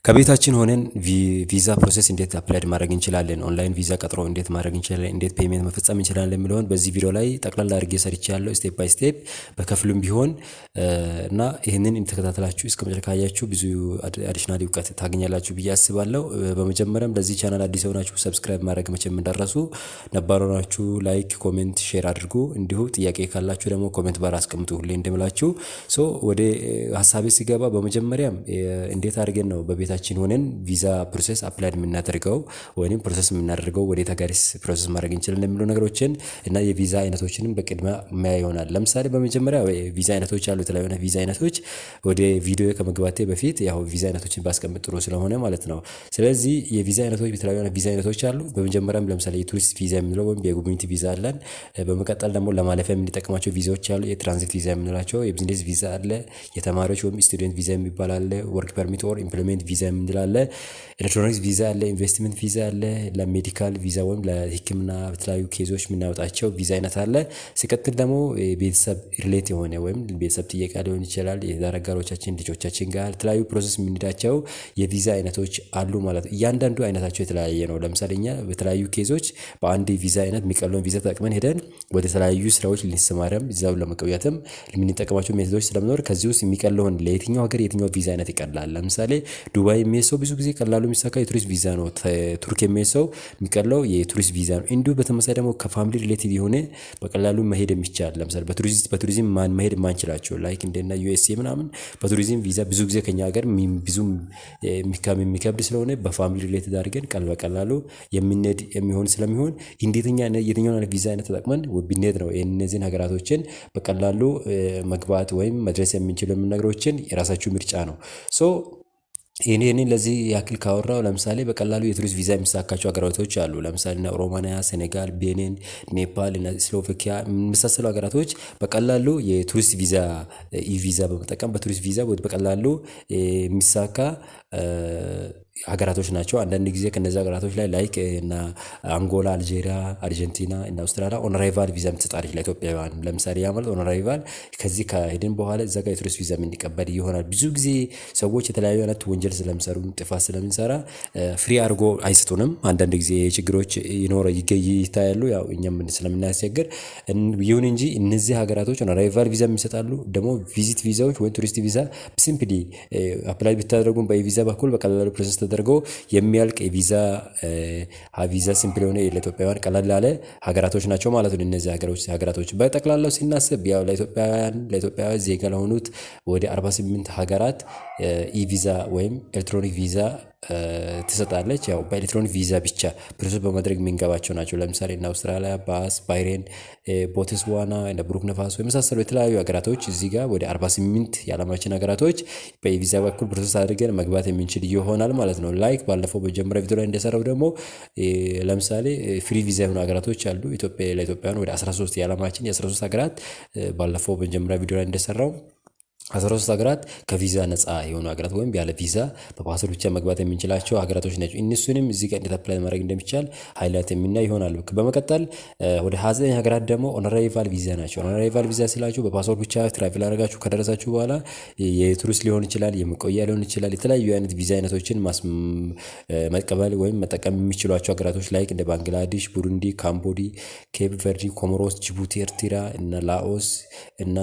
ከቤታችን ሆነን ቪዛ ፕሮሰስ እንዴት አፕላይ ማድረግ እንችላለን? ኦንላይን ቪዛ ቀጥሮ እንዴት ማድረግ እንችላለን? እንዴት ፔሜንት መፈጸም እንችላለን? የሚለውን በዚህ ቪዲዮ ላይ ጠቅላላ አድርጌ ሰርቻለሁ፣ ስቴፕ ባይ ስቴፕ በከፍሉም ቢሆን እና ይህንን ተከታተላችሁ እስከ መጨረሻ ካያችሁ ብዙ አዲሽናል እውቀት ታገኛላችሁ ብዬ አስባለሁ። በመጀመሪያም ለዚህ ቻናል አዲስ ሆናችሁ ሰብስክራይብ ማድረግ መቼም እንዳትረሱ፣ ነባር ሆናችሁ ላይክ፣ ኮሜንት፣ ሼር አድርጉ። እንዲሁ ጥያቄ ካላችሁ ደግሞ ኮሜንት ባር አስቀምጡ ሁሌ እንደምላችሁ። ወደ ሀሳቤ ሲገባ በመጀመሪያም እንዴት አድርገን ነው በቤታችን ሆነን ቪዛ ፕሮሰስ አፕላይ የምናደርገው ወይም ፕሮሰስ የምናደርገው ወዴት ሀገርስ ፕሮሰስ ማድረግ እንችላለን የሚሉ ነገሮችን እና የቪዛ አይነቶችንም በቅድሚያ ማያ ይሆናል። ለምሳሌ በመጀመሪያ ቪዛ አይነቶች አሉ፣ የተለያዩ ቪዛ አይነቶች። ወደ ቪዲዮ ከመግባቴ በፊት ያው ቪዛ አይነቶችን ባስቀምጥ ጥሩ ስለሆነ ማለት ነው። ስለዚህ የቪዛ አይነቶች የተለያዩ ቪዛ አይነቶች አሉ። በመጀመሪያም ለምሳሌ የቱሪስት ቪዛ የምንለው ወይም የጉብኝት ቪዛ አለን። በመቀጠል ደግሞ ለማለፊያ የምንጠቀማቸው ቪዛዎች አሉ። የትራንዚት ቪዛ የምንላቸው፣ የቢዝነስ ቪዛ አለ፣ የተማሪዎች ወይም ስቱደንት ቪዛ የሚባል አለ፣ ወርክ ፐርሚት ኦር ኢምፕሎይመንት ቪዛ የምንል አለ፣ ኤሌክትሮኒክስ ቪዛ አለ፣ ኢንቨስትመንት ቪዛ አለ፣ ለሜዲካል ቪዛ ወይም ለሕክምና በተለያዩ ኬዞች የምናወጣቸው ቪዛ አይነት አለ። ሲቀጥል ደግሞ ቤተሰብ ሪሌት የሆነ ወይም ቤተሰብ ጥየቃ ሊሆን ይችላል፣ የትዳር አጋሮቻችን ልጆቻችን ጋር የተለያዩ ፕሮሰስ የምንሄዳቸው የቪዛ አይነቶች አሉ ማለት ነው። እያንዳንዱ አይነታቸው የተለያየ ነው። ለምሳሌ እኛ በተለያዩ ኬዞች በአንድ ቪዛ አይነት የሚቀለውን ቪዛ ተጠቅመን ሄደን ወደ ተለያዩ ስራዎች ልንሰማራም እዛው ለመቆየትም የምንጠቀማቸው ሜቶዶች ስለሚኖር ከዚህ ውስጥ የሚቀለውን ለየትኛው ሀገር የትኛው ቪዛ አይነት ይቀላል። ለምሳሌ ዱባይ የሚሄድ ሰው ብዙ ጊዜ ቀላሉ የሚሳካ የቱሪስት ቪዛ ነው። ቱርክ የሚሄድ ሰው የሚቀለው የቱሪስት ቪዛ ነው። እንዲሁ በተመሳሳይ ደግሞ ከፋሚሊ ሪሌቲቭ የሆነ በቀላሉ መሄድ የሚቻል ለምሳሌ በቱሪዝም መሄድ የማንችላቸው ላይክ እንደና ዩኤስኤ ምናምን በቱሪዝም ቪዛ ብዙ ጊዜ ከኛ ሀገር ብዙም የሚከብድ ስለሆነ በፋሚሊ ሪሌቲቭ አድርገን በቀላሉ የምንሄድ የሚሆን ስለሚሆን የትኛውን ቪዛ አይነት ተጠቅመን ብንሄድ ነው እነዚህን ሀገራቶችን በቀላሉ መግባት ወይም መድረስ የምንችለው ነገሮችን የራሳችሁ ምርጫ ነው። ይህንን ለዚህ ያክል ካወራው ለምሳሌ በቀላሉ የቱሪስት ቪዛ የሚሳካቸው ሀገራቶች አሉ። ለምሳሌ ሮማንያ፣ ሴኔጋል፣ ቤኒን፣ ኔፓል እና ስሎቫኪያ የመሳሰሉ ሀገራቶች በቀላሉ የቱሪስት ቪዛ ኢቪዛ በመጠቀም በቱሪስት ቪዛ በቀላሉ የሚሳካ ሀገራቶች ናቸው። አንዳንድ ጊዜ ከነዚህ ሀገራቶች ላይ ላይክ እና አንጎላ፣ አልጄሪያ፣ አርጀንቲና እና አውስትራሊያ ኦንራይቫል ቪዛ የምትሰጣለች ለኢትዮጵያውያን። ለምሳሌ ያ ማለት ኦንራይቫል ከዚህ ከሄድን በኋላ እዛ ጋር የቱሪስት ቪዛ የምንቀበል ይሆናል። ብዙ ጊዜ ሰዎች የተለያዩ አይነት ወንጀል ስለሚሰሩ ጥፋት ስለምንሰራ ፍሪ አድርጎ አይሰጡንም። አንዳንድ ጊዜ ችግሮች ይታያሉ፣ ያው እኛም ስለምናስቸግር። ይሁን እንጂ እነዚህ ሀገራቶች ኦንራይቫል ቪዛ የሚሰጣሉ። ደግሞ ቪዚት ቪዛዎች ወይም ቱሪስት ቪዛ ሲምፕሊ አፕላይ ብታደርጉም በቪዛ በኩል በቀላሉ ፕሮሰስ ተደርጎ የሚያልቅ ቪዛ ሲምፕል የሆነ ለኢትዮጵያውያን ቀላል ያለ ሀገራቶች ናቸው ማለት ነው። እነዚህ ሀገራቶች በጠቅላላው ሲናስብ ያው ለኢትዮጵያውያን ዜጋ ለሆኑት ወደ 48 ሀገራት ኢቪዛ ወይም ኤሌክትሮኒክ ቪዛ ትሰጣለች። ያው በኤሌክትሮኒክ ቪዛ ብቻ ፕሮሰስ በማድረግ የሚንገባቸው ናቸው። ለምሳሌ እና አውስትራሊያ፣ ባህሬን፣ ቦትስዋና እና ቡርኪና ፋሶ የመሳሰሉ የተለያዩ ሀገራቶች እዚህ ጋር ወደ 48 የዓለማችን ሀገራቶች በቪዛ በኩል ፕሮሰስ አድርገን መግባት የምንችል ይሆናል ማለት ነው። ላይክ ባለፈው በጀመረ ቪዲዮ ላይ እንደሰራው ደግሞ ለምሳሌ ፍሪ ቪዛ የሆኑ ሀገራቶች አሉ። ለኢትዮጵያውያን ወደ 13 የዓለማችን የ13 ሀገራት ባለፈው በጀመረ ቪዲዮ ላይ እንደሰራው 13 ሀገራት ከቪዛ ነፃ የሆኑ ሀገራት ወይም ያለ ቪዛ በፓስፖርት ብቻ መግባት የምንችላቸው ሀገራቶች ናቸው። እነሱንም እዚህ ጋር እንዴት አፕላይ ማድረግ እንደሚቻል ሃይላይት የምናይ ይሆናል። በመቀጠል ወደ 29 ሀገራት ደግሞ ኦንራይቫል ቪዛ ናቸው። ኦንራይቫል ቪዛ ስላችሁ በፓስፖርት ብቻ ትራቭል አድርጋችሁ ከደረሳችሁ በኋላ የቱሪስት ሊሆን ይችላል፣ የመቆያ ሊሆን ይችላል፣ የተለያዩ አይነት ቪዛ አይነቶችን መቀበል ወይም መጠቀም የሚችሏቸው ሀገራቶች ላይ እንደ ባንግላዴሽ፣ ቡሩንዲ፣ ካምቦዲ፣ ኬፕ ቨርዲ፣ ኮሞሮስ፣ ጅቡቲ፣ ኤርትራ እና ላኦስ እና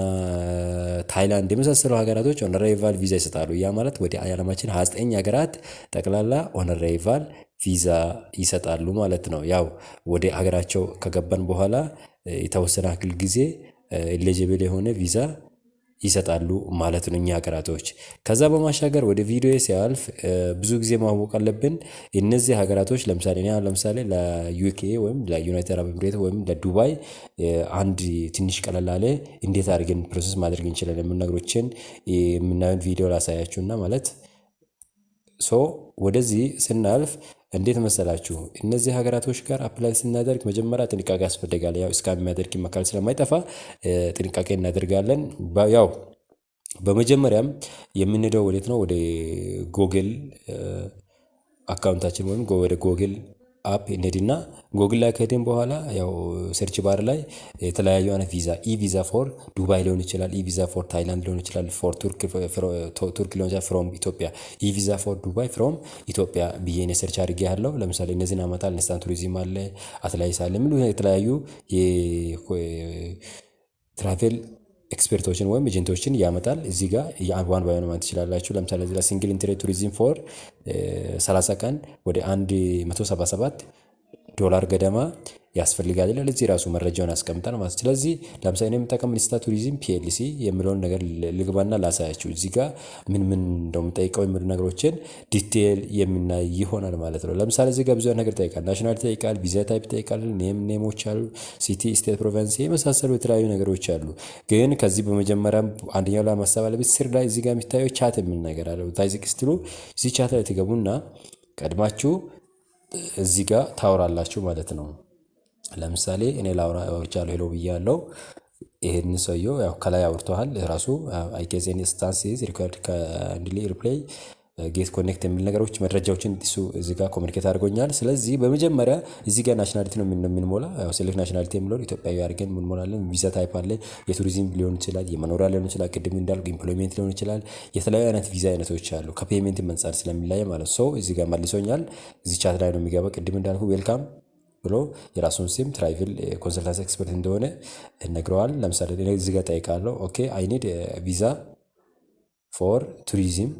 ታይላንድ የመሳሰሉ ሀገራቶች ኦንራይቫል ቪዛ ይሰጣሉ። ያ ማለት ወደ ዓለማችን 29 ሀገራት ጠቅላላ ኦንራይቫል ቪዛ ይሰጣሉ ማለት ነው። ያው ወደ ሀገራቸው ከገባን በኋላ የተወሰነ ያክል ጊዜ ኤሊጂብል የሆነ ቪዛ ይሰጣሉ ማለት ነው እኛ ሀገራቶች። ከዛ በማሻገር ወደ ቪዲዮ ሲያልፍ ብዙ ጊዜ ማወቅ አለብን እነዚህ ሀገራቶች ለምሳሌ ለዩኬ ወይም ለዩናይትድ አረብ ኤሚሬት ወይም ለዱባይ አንድ ትንሽ ቀለል ያለ እንዴት አድርገን ፕሮሰስ ማድረግ እንችላለን የሚሉ ነገሮችን የምናየውን ቪዲዮ ላሳያችሁና ማለት ወደዚህ ስናልፍ እንዴት መሰላችሁ እነዚህ ሀገራቶች ጋር አፕላይ ስናደርግ መጀመሪያ ጥንቃቄ ያስፈልጋል። ያው እስካም የሚያደርግ መካከል ስለማይጠፋ ጥንቃቄ እናደርጋለን። ያው በመጀመሪያም የምንሄደው ወዴት ነው? ወደ ጎግል አካውንታችን ወይም ወደ ጎግል አፕ እንሄድና ጎግል ላይ ከሄድን በኋላ ያው ሰርች ባር ላይ የተለያዩ አይነት ቪዛ ኢ ቪዛ ፎር ዱባይ ሊሆን ይችላል፣ ኢ ቪዛ ፎር ታይላንድ ሊሆን ይችላል፣ ፎር ቱርክ ሊሆን ይችላል፣ ፍሮም ኢትዮጵያ ኢ ቪዛ ፎር ዱባይ ፍሮም ኢትዮጵያ ብዬ እኔ ሰርች አድርጌ ያለው ለምሳሌ እነዚህን አመጣል። ኢንስታንት ቱሪዝም አለ፣ አትላይስ አለ፣ ምን የተለያዩ የትራቬል ኤክስፐርቶችን ወይም ኤጀንቶችን ያመጣል። እዚህ ጋር ዋን ባይ ዋን ማለት ትችላላችሁ። ለምሳሌ እዚህ ጋር ሲንግል ኢንትሬ ቱሪዝም ፎር 30 ቀን ወደ 177 ዶላር ገደማ ያስፈልጋል ይላል። እዚህ ራሱ መረጃውን ያስቀምጣል ማለት። ስለዚህ ለምሳሌ እኔ የምጠቀም ኢንስታ ቱሪዝም ፒኤልሲ የሚለውን ነገር ልግባና ላሳያችሁ። እዚህ ጋር ምን እንደምጠይቀው የሚሉ ነገሮችን ዲቴል የምናይ ይሆናል ማለት ነው። ለምሳሌ እዚህ ጋር ብዙ ነገር ይጠይቃል። ናሽናሊቲ ይጠይቃል፣ ቪዛ ታይፕ ይጠይቃል፣ ኔሞች አሉ፣ ሲቲ፣ ስቴት፣ ፕሮቪንስ የመሳሰሉ የተለያዩ ነገሮች አሉ። ግን ከዚህ በመጀመሪያ አንደኛው ላይ ማሰብ አለበት። ስር ላይ እዚህ ጋር የሚታየው ቻት የሚል ነገር አለ። ታይዝቅ ስትሉ እዚህ ቻት ላይ ትገቡና ቀድማችሁ እዚህ ጋር ታወራላችሁ ማለት ነው። ለምሳሌ እኔ ላውራ አውርቻለሁ ሄሎ ብያለሁ። ይሄን ሰውየው ያው ከላይ አውርተዋል ራሱ አይ ጌዝ ኤኒ ኢንስታንስ ሪኳርድ ካንድሊ ሪፕሌይ ጌት ኮኔክት የሚል ነገሮች መረጃዎችን እሱ እዚህ ጋር ኮሚኒኬት አድርጎኛል። ስለዚህ በመጀመሪያ እዚህ ጋር ናሽናሊቲ ነው የምንሞላ። ያው ሴሌክት ናሽናሊቲ የሚለውን ኢትዮጵያዊ አድርገን እንሞላለን። ቪዛ ታይፕ አለ፣ የቱሪዝም ሊሆን ይችላል፣ የመኖሪያ ሊሆን ይችላል፣ ቅድም እንዳልኩ ኢምፕሎይሜንት ሊሆን ይችላል። የተለያዩ አይነት ቪዛ አይነቶች አሉ ከፔሜንት መንጻር ስለሚለያይ ማለት ሰው እዚህ ጋር መልሶኛል። እዚህ ቻት ላይ ነው የሚገባ። ቅድም እንዳልኩ ዌልካም ብሎ የራሱን ስም ትራቭል ኮንሰልታንሲ ኤክስፐርት እንደሆነ ነግረዋል። ለምሳሌ እዚህ ጋር ጠይቃለሁ። ኦኬ አይ ኒድ ቪዛ ፎር ቱሪዝም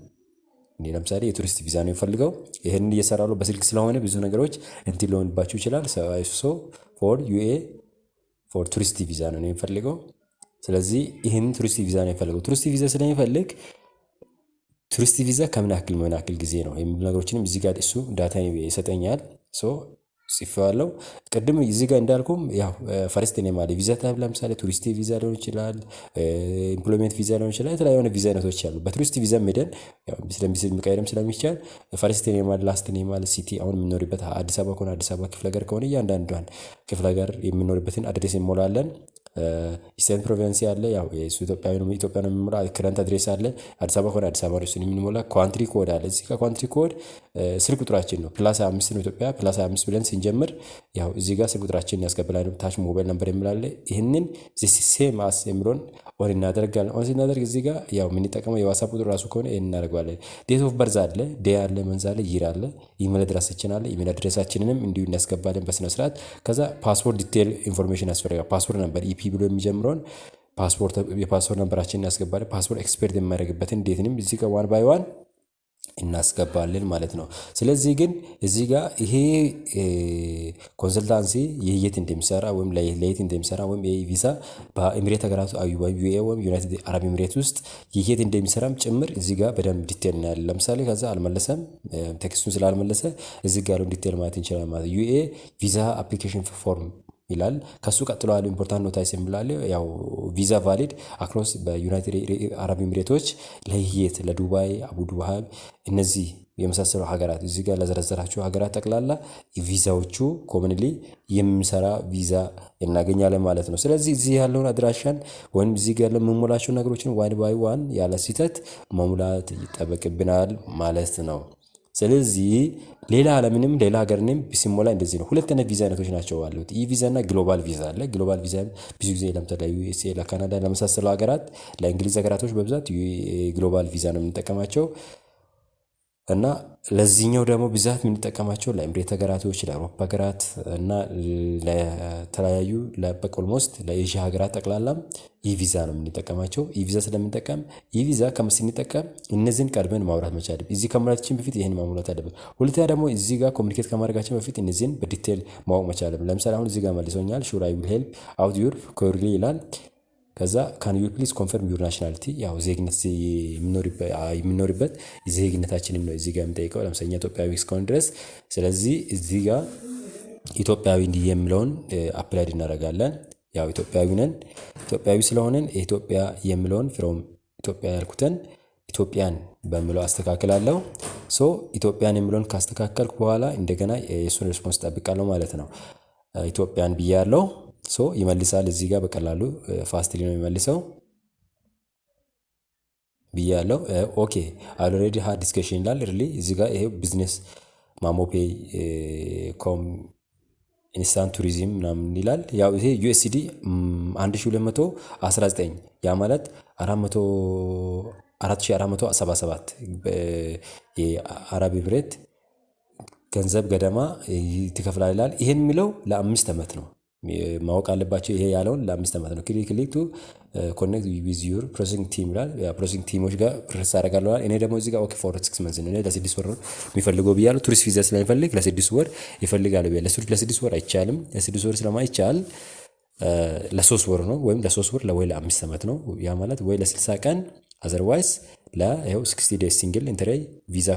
እንዴ ለምሳሌ የቱሪስት ቪዛ ነው የሚፈልገው። ይሄንን እየሰራሉ በስልክ ስለሆነ ብዙ ነገሮች እንትን ሊሆንባችሁ ይችላል። ሶ ፎር ዩኤ ፎር ቱሪስት ቪዛ ነው የሚፈልገው። ስለዚህ ይህን ቱሪስት ቪዛ ነው የሚፈልገው። ቱሪስት ቪዛ ስለሚፈልግ ቱሪስት ቪዛ ከምን ያክል ጊዜ ነው የሚሉ ነገሮችንም እዚህ ጋር እሱ ዳታ ይሰጠኛል። ሶ ጽፌዋለሁ። ቅድም እዚህ ጋር እንዳልኩም ያው ፈርስት ኔም አለ። ቪዛ ታይፕ ለምሳሌ ቱሪስት ቪዛ ሊሆን ይችላል፣ ኢምፕሎይመንት ቪዛ ሊሆን ይችላል። የተለያዩ ቪዛ አይነቶች አሉ። በቱሪስት ቪዛ ሄደን ያው መቀየርም ስለሚቻል ፈርስት ኔም አለ፣ ላስት ኔም አለ፣ ሲቲ አሁን የምንኖርበት አዲስ አበባ ከሆነ አዲስ አበባ ክፍለ ሀገር ከሆነ እያንዳንዷን ክፍለ ሀገር የምንኖርበትን አድሬስ እንሞላለን። ኢስተርን ፕሮቪንስ ያለ ያው ኢትዮጵያ ነው የሚሞላ። ክረንት አድሬስ አለ። አዲስ አበባ ከሆነ አዲስ አበባ ነው እሱን የምንሞላ። ኳንትሪ ኮድ አለ። እዚህ ጋር ኳንትሪ ኮድ ስልክ ቁጥራችን ነው። ፕላስ 25 ነው ኢትዮጵያ ፕላስ 25 ብለን ስንጀምር ያው እዚህ ጋር ስልክ ቁጥራችንን ያስገባላል። ታች ሞባይል ነምበር የሚላለ ይህንን ሴም አስ የሚለውን ኦን እናደርጋለን። ኦን ስናደርግ እዚህ ጋር ያው የምንጠቀመው የዋትስአፕ ቁጥር ራሱ ከሆነ ይሄን እናደርጋለን። ዴት ኦፍ በርዝ አለ፣ ዴይ አለ፣ መንዝ አለ፣ ይር አለ፣ ኢሜል አድራሻችን አለ። ኢሜል አድራሻችንንም እንዲሁ እናስገባለን በስነ ስርዓት። ከዛ ፓስፖርት ዲቴል ኢንፎርሜሽን ያስፈልጋል። ፓስፖርት ነበር ኢፒ ብሎ የሚጀምረውን የፓስፖርት ነምበራችንን እናስገባለን። ፓስፖርት ኤክስፐርት የማያደርግበትን ዴትንም እዚህ ጋር ዋን ባይ ዋን እናስገባለን ማለት ነው። ስለዚህ ግን እዚህ ጋር ይሄ ኮንሰልታንሲ የት እንደሚሰራ ወይም ለየት እንደሚሰራ ወይም ይሄ ቪዛ በኤሚሬት ሀገራት ወይም ዩኤ ወይም ዩናይትድ አረብ ኤሚሬት ውስጥ የት እንደሚሰራም ጭምር እዚህ ጋር በደንብ ዲቴል እናያለን። ለምሳሌ ከዛ አልመለሰም፣ ቴክስቱን ስላልመለሰ እዚህ ጋር ያለውን ዲቴል ማለት እንችላለን ማለት ዩኤ ቪዛ አፕሊኬሽን ፎርም ይላል። ከሱ ቀጥሎ ያለው ኢምፖርታንት ኖታይስ የሚላለ ያው ቪዛ ቫሊድ አክሮስ በዩናይትድ አረብ ኤሚሬቶች ለየት ለዱባይ፣ አቡዱባይ እነዚህ የመሳሰሉ ሀገራት እዚህ ጋር ለዘረዘራቸው ሀገራት ጠቅላላ ቪዛዎቹ ኮመንሊ የሚሰራ ቪዛ እናገኛለን ማለት ነው። ስለዚህ እዚህ ያለውን አድራሻን ወይም እዚህ ጋር ያለው የምንሞላቸው ነገሮችን ዋን ባይ ዋን ያለ ስህተት መሙላት ይጠበቅብናል ማለት ነው። ስለዚህ ሌላ ዓለምንም ሌላ ሀገርንም ሲሞላ እንደዚህ ነው። ሁለት አይነት ቪዛ አይነቶች ናቸው አሉት። ኢ ቪዛ እና ግሎባል ቪዛ አለ። ግሎባል ቪዛ ብዙ ጊዜ ለምሳሌ ዩኤስኤ፣ ለካናዳ ለመሳሰሉ ሀገራት ለእንግሊዝ ሀገራቶች በብዛት ግሎባል ቪዛ ነው የምንጠቀማቸው እና ለዚህኛው ደግሞ ብዛት የምንጠቀማቸው ለኤምሬት ሀገራቶች፣ ለአውሮፓ ሀገራት እና ለተለያዩ ኦልሞስት ለኤዥያ ሀገራት ጠቅላላም ኢቪዛ ነው የምንጠቀማቸው። ኢቪዛ ስለምንጠቀም ኢቪዛ ስንጠቀም እነዚህን ቀድመን ማውራት መቻል እዚህ ከማለታችን በፊት ይህን ማሙላት አለብን። ሁለተኛ ደግሞ እዚህ ጋር ኮሚኒኬት ከማድረጋችን በፊት እነዚህን በዲቴል ማወቅ መቻል አለብን። ለምሳሌ አሁን እዚህ ጋር መልሶኛል። ሹር አይ ዊል ሄልፕ አውት ዩር ኮርሊ ይላል። ከዛ ካን ዩ ፕሊዝ ኮንፈርም ዩር ናሽናሊቲ ያው ዜግነት የምኖርበት ዜግነታችንን ነው እዚህ ጋር የምጠይቀው። ለምሳሌ ኢትዮጵያዊ እስከሆነ ድረስ ስለዚህ እዚህ ጋር ኢትዮጵያዊ እንዲህ የሚለውን አፕላይድ እናደርጋለን። ያው ኢትዮጵያዊ ነን። ኢትዮጵያዊ ስለሆነን የኢትዮጵያ የሚለውን ፍሮም ኢትዮጵያ ያልኩትን ኢትዮጵያን በሚለው አስተካክላለሁ። ሶ ኢትዮጵያን የሚለውን ካስተካከልኩ በኋላ እንደገና የእሱን ሪስፖንስ ጠብቃለሁ ማለት ነው። ኢትዮጵያን ብያለሁ። ሶ ይመልሳል። እዚህ ጋር በቀላሉ ፋስትሊ ነው የሚመልሰው ብያለሁ። ኦኬ አልሬዲ ሃድ ዲስከሽን ይላል። ሪሊ እዚህ ጋር ይሄ ቢዝነስ ማሞፔይ ኮም ኢንስታንት ቱሪዝም ምናምን ይላል። ያው ይሄ ዩኤስዲ 1219 ያ ማለት 4477 የአረብ ኤምሬት ገንዘብ ገደማ ትከፍላለህ ይላል። ይሄን የሚለው ለ5 ዓመት ነው ማወቅ አለባቸው። ይሄ ያለውን ለ5 ዓመት ነው። ክሊክ ቱ ኮኔክት ዊዝ ዩር ፕሮሰሲንግ ቲም ይላል። ፕሮሰሲንግ ቲሞች ጋር ፕሮሰስ አደርጋለሁ። እኔ ደግሞ እዚህ ጋር ኦኬ ፎር 6 መንዝ ነው። ለ6 ወር ነው የሚፈልገው ብያለሁ። ቱሪስት ቪዛ ስለሚፈልግ ለ6 ወር ይፈልጋል ብያለሁ። ለ6 ወር አይቻልም። ለ6 ወር ስለማይቻል ለ3 ወር ነው ወይም ለ3 ወር ወይ ለ5 ዓመት ነው። ያ ማለት ወይ ለ60 ቀን አዘርዋይስ ለይኸው 60 ዴይስ ሲንግል ኢንተራይ ቪዛ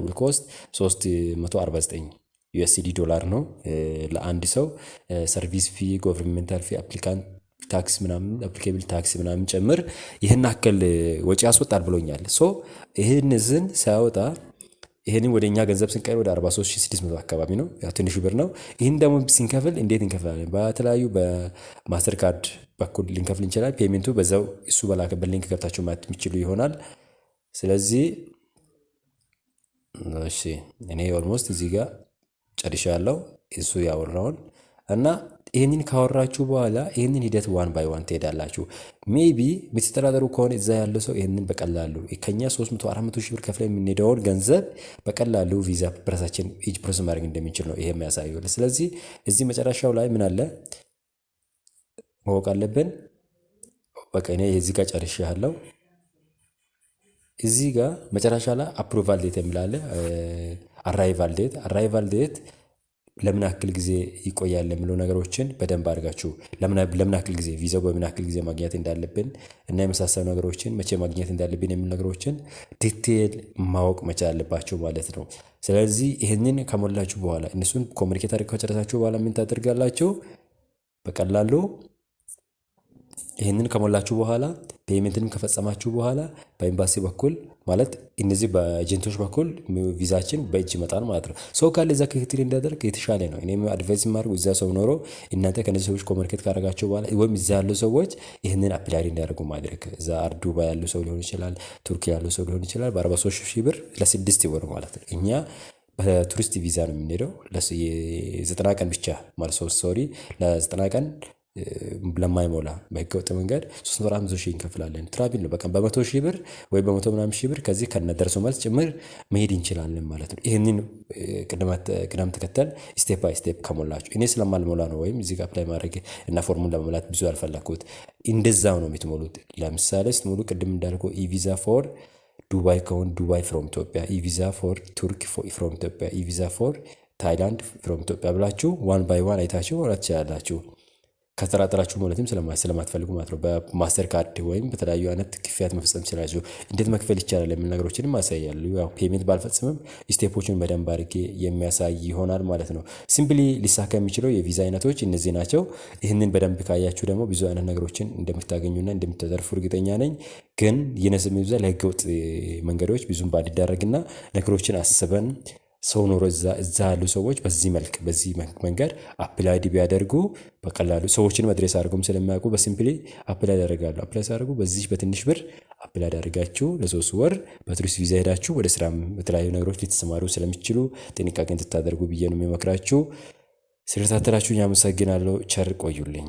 ዊል ኮስት 349 ዩኤስዲ ዶላር ነው ለአንድ ሰው። ሰርቪስ ፊ፣ ጎቨርንሜንታል ፊ፣ አፕሊካንት ታክስ ምናምን አፕሊኬብል ታክስ ምናምን ጨምር ይህን አከል ወጪ ያስወጣል ብሎኛል። ሶ ይህን ዝን ሳያወጣ ይህንን ወደ እኛ ገንዘብ ስንቀይር ወደ 43600 አካባቢ ነው። ያው ትንሹ ብር ነው። ይህን ደግሞ ስንከፍል እንዴት እንከፍላለን? በተለያዩ በማስተር ካርድ በኩል ልንከፍል እንችላል። ፔሜንቱ በዛው እሱ በላከበት ሊንክ ገብታችሁ ማየት የሚችሉ ይሆናል። ስለዚህ እሺ እኔ ኦልሞስት እዚህ ጋር ጨርሻለሁ እሱ ያወራውን እና ይህንን ካወራችሁ በኋላ ይህንን ሂደት ዋን ባይ ዋን ትሄዳላችሁ። ሜቢ የምትተዳደሩ ከሆነ እዛ ያለው ሰው ይህንን በቀላሉ ከኛ 300 400 ሺህ ብር ከፍለ የምንሄደውን ገንዘብ በቀላሉ ቪዛ ፕሮሰሳችን ኢጅ ፕሮሰስ ማድረግ እንደሚችል ነው ይሄ የሚያሳየው። ስለዚህ እዚህ መጨረሻው ላይ ምን አለ ማወቅ አለብን። በቃ እኔ እዚህ ጋር ጨርሻለሁ። እዚህ ጋር መጨረሻ ላይ አፕሩቫል ዴት የሚላለ አራይቫል ዴት ለምን ያክል ጊዜ ይቆያል የሚለው ነገሮችን በደንብ አድርጋችሁ ለምን ያክል ጊዜ ቪዛው በምን ያክል ጊዜ ማግኘት እንዳለብን እና የመሳሰሉ ነገሮችን መቼ ማግኘት እንዳለብን የሚሉ ነገሮችን ዲቴል ማወቅ መቻል አለባችሁ ማለት ነው። ስለዚህ ይህንን ከሞላችሁ በኋላ እነሱን ኮሙኒኬት አድርገው ከጨረሳችሁ በኋላ ምን ታደርጋላችሁ? በቀላሉ ይህንን ከሞላችሁ በኋላ ፔይመንትንም ከፈጸማችሁ በኋላ በኤምባሲ በኩል ማለት እነዚህ በኤጀንቶች በኩል ቪዛችን በእጅ ይመጣል ማለት ነው። ሰው ካለ እዛ ክትትል እንዳደርግ የተሻለ ነው። እኔም አድቫይስ ማድረግ እዛ ሰው ኖሮ እናንተ ከነዚህ ሰዎች ኮሙኒኬት ካደረጋችሁ በኋላ ወይም እዛ ያሉ ሰዎች ይህንን አፕላይ እንዲያደርጉ ማድረግ እዛ ዱባይ ያሉ ሰው ሊሆን ይችላል፣ ቱርኪ ያሉ ሰው ሊሆን ይችላል። በ43 ሺህ ብር ለ6 ወር ማለት ነው። እኛ በቱሪስት ቪዛ ነው የምንሄደው ለ90 ቀን ብቻ ማለት ሶሪ ለ90 ቀን ለማይሞላ በህገወጥ መንገድ 350 ሺህ እንከፍላለን። ትራቪል ነው በቀን በ100 ሺህ ብር ወይ በ100 ምናምን ሺህ ብር ከዚህ ከነደርሶ መልስ ጭምር መሄድ እንችላለን ማለት ነው። ይህንን ቅደም ተከተል ስቴፕ ባይ ስቴፕ ከሞላችሁ እኔ ስለማልሞላ ነው ወይም እዚህ ጋር አፕላይ ማድረግ እና ፎርሙን ለመሙላት ብዙ አልፈለኩት። እንደዛው ነው የምትሞሉት። ለምሳሌ ስትሞሉ ቅድም እንዳልኩ ኢቪዛ ፎር ዱባይ ከሆነ ዱባይ ፍሮም ኢትዮጵያ፣ ኢቪዛ ፎር ቱርክ ፍሮም ኢትዮጵያ፣ ኢቪዛ ፎር ታይላንድ ፍሮም ኢትዮጵያ ብላችሁ ዋን ባይ ዋን አይታችሁ ማለት ትችላላችሁ። ከተጠራጠራችሁ ማለትም ስለማትፈልጉ ማለት ነው። በማስተር ካርድ ወይም በተለያዩ አይነት ክፍያት መፈጸም ይችላል። እንዴት መክፈል ይቻላል የሚል ነገሮችንም አሳያለሁ። ያው ፔሜንት ባልፈጽምም ስቴፖችን በደንብ አድርጌ የሚያሳይ ይሆናል ማለት ነው። ሲምፕሊ ሊሳካ የሚችለው የቪዛ አይነቶች እነዚህ ናቸው። ይህንን በደንብ ካያችሁ ደግሞ ብዙ አይነት ነገሮችን እንደምታገኙና እንደምትተርፉ እርግጠኛ ነኝ። ግን የነስም ቪዛ ለህገወጥ መንገዶች ብዙም ባልዳረግና ነገሮችን አስበን ሰው ኖሮ እዛ ያሉ ሰዎች በዚህ መንገድ አፕላይ ቢያደርጉ በቀላሉ ሰዎችን መድረስ አድርገውም ስለሚያውቁ በሲምፕሊ አፕላይ ያደርጋሉ። አፕላይ ሲያደርጉ በዚህ በትንሽ ብር አፕላይ ያደርጋችሁ ለ3 ወር በቱሪስት ቪዛ ሄዳችሁ ወደ ስራም በተለያዩ ነገሮች ልትሰማሩ ስለሚችሉ ጥንቃቄ እንድታደርጉ ብዬ ነው የሚመክራችሁ። ስለተከታተላችሁኝ አመሰግናለሁ። ቸር ቆዩልኝ።